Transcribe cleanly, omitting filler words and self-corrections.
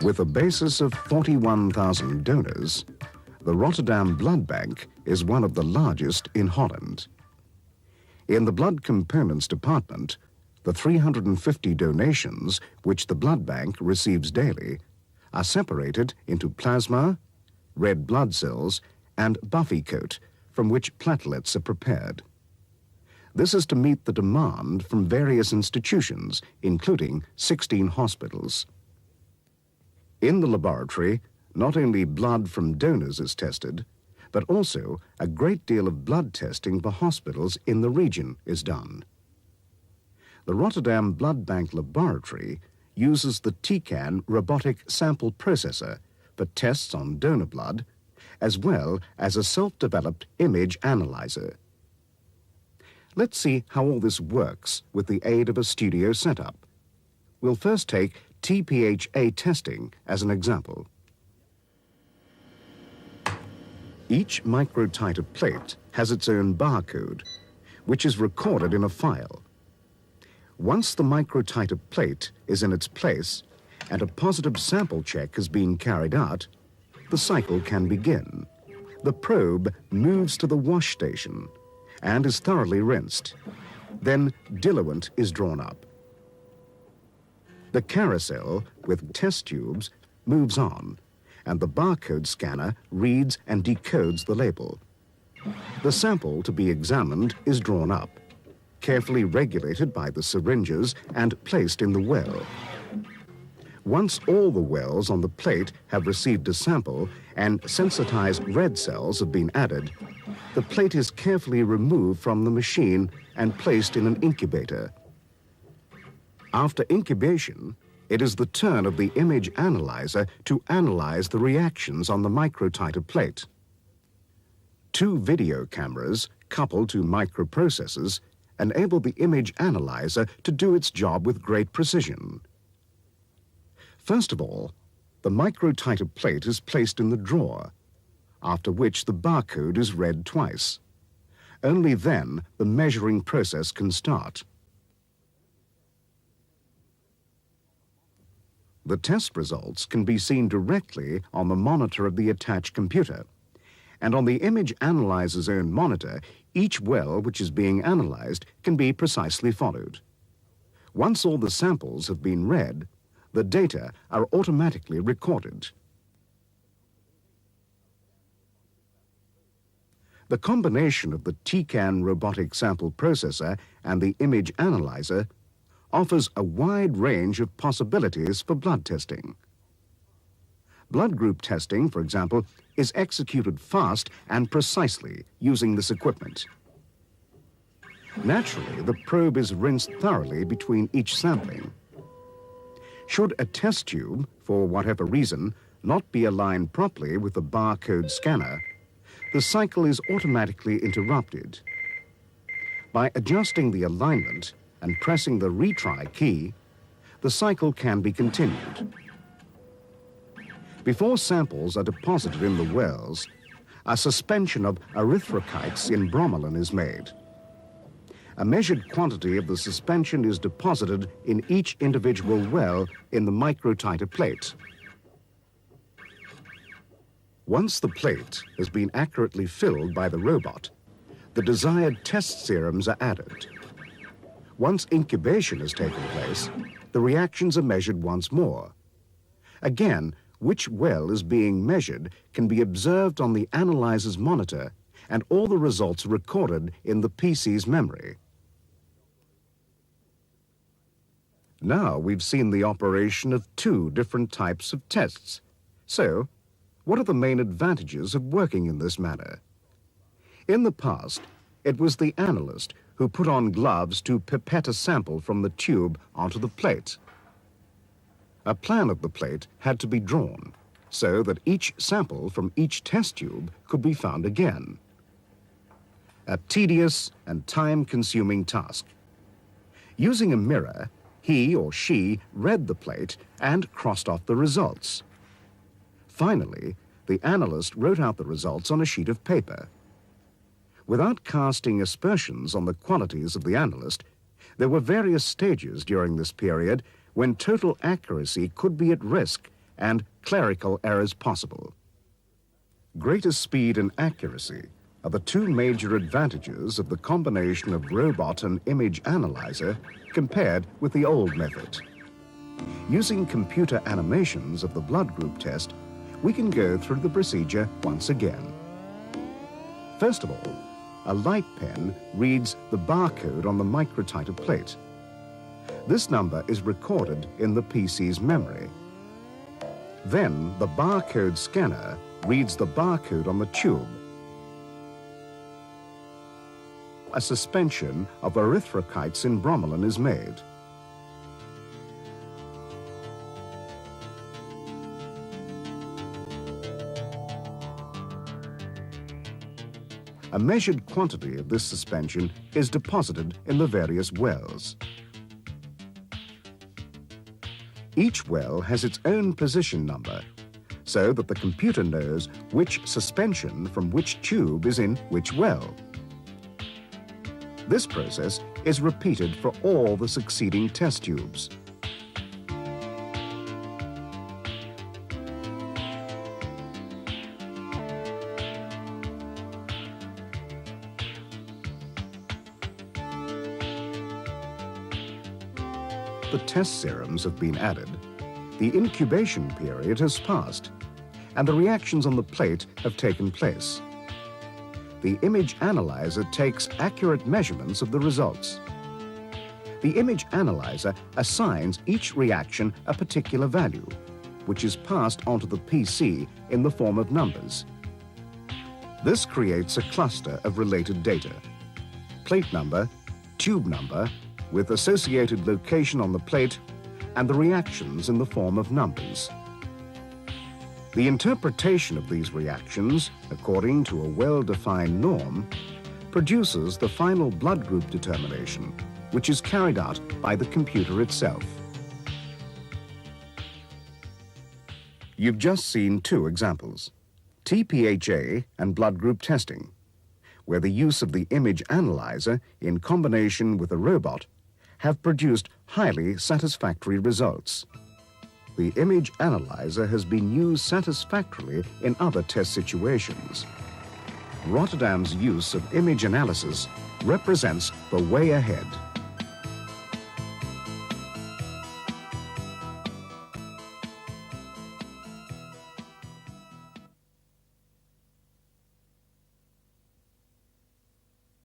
With a basis of 41,000 donors, the Rotterdam Bloedbank is one of the largest in Holland. In the blood components department, the 350 donations which the Bloedbank receives daily are separated into plasma, red blood cells, and buffy coat from which platelets are prepared. This is to meet the demand from various institutions, including 16 hospitals. In the laboratory, not only blood from donors is tested, but also a great deal of blood testing for hospitals in the region is done. The Rotterdam Bloedbank Laboratory uses the TCAN robotic sample processor for tests on donor blood, as well as a self-developed image analyzer. Let's see how all this works with the aid of a studio setup. We'll first take TPHA testing as an example. Each microtiter plate has its own barcode, which is recorded in a file. Once the microtiter plate is in its place and a positive sample check has been carried out, the cycle can begin. The probe moves to the wash station and is thoroughly rinsed. Then diluent is drawn up. The carousel with test tubes moves on, and the barcode scanner reads and decodes the label. The sample to be examined is drawn up, carefully regulated by the syringes and placed in the well. Once all the wells on the plate have received a sample and sensitized red cells have been added, the plate is carefully removed from the machine and placed in an incubator. After incubation, it is the turn of the image analyzer to analyze the reactions on the microtiter plate. Two video cameras, coupled to microprocessors, enable the image analyzer to do its job with great precision. First of all, the microtiter plate is placed in the drawer, after which the barcode is read twice. Only then the measuring process can start. The test results can be seen directly on the monitor of the attached computer, and on the image analyzer's own monitor, each well which is being analyzed can be precisely followed. Once all the samples have been read, the data are automatically recorded. The combination of the TCAN robotic sample processor and the image analyzer offers a wide range of possibilities for blood testing. Blood group testing, for example, is executed fast and precisely using this equipment. Naturally, the probe is rinsed thoroughly between each sampling. Should a test tube, for whatever reason, not be aligned properly with the barcode scanner, the cycle is automatically interrupted. By adjusting the alignment and pressing the retry key, the cycle can be continued. Before samples are deposited in the wells, a suspension of erythrocytes in bromelain is made. A measured quantity of the suspension is deposited in each individual well in the microtiter plate. Once the plate has been accurately filled by the robot, the desired test serums are added. Once incubation has taken place, the reactions are measured once more. Again, which well is being measured can be observed on the analyzer's monitor, and all the results are recorded in the PC's memory. Now we've seen the operation of two different types of tests. So, what are the main advantages of working in this manner? In the past, it was the analyst who put on gloves to pipette a sample from the tube onto the plate. A plan of the plate had to be drawn so that each sample from each test tube could be found again. A tedious and time-consuming task. Using a mirror, he or she read the plate and crossed off the results. Finally, the analyst wrote out the results on a sheet of paper. Without casting aspersions on the qualities of the analyst, there were various stages during this period when total accuracy could be at risk and clerical errors possible. Greater speed and accuracy are the two major advantages of the combination of robot and image analyzer compared with the old method. Using computer animations of the blood group test, we can go through the procedure once again. First of all, a light pen reads the barcode on the microtiter plate. This number is recorded in the PC's memory. Then the barcode scanner reads the barcode on the tube. A suspension of erythrocytes in bromelain is made. A measured quantity of this suspension is deposited in the various wells. Each well has its own position number, so that the computer knows which suspension from which tube is in which well. This process is repeated for all the succeeding test tubes. The test serums have been added, the incubation period has passed, and the reactions on the plate have taken place. The image analyzer takes accurate measurements of the results. The image analyzer assigns each reaction a particular value, which is passed onto the PC in the form of numbers. This creates a cluster of related data: plate number, tube number, with associated location on the plate, and the reactions in the form of numbers. The interpretation of these reactions, according to a well-defined norm, produces the final blood group determination, which is carried out by the computer itself. You've just seen two examples, TPHA and blood group testing, where the use of the image analyzer in combination with a robot have produced highly satisfactory results. The image analyzer has been used satisfactorily in other test situations. Rotterdam's use of image analysis represents the way ahead.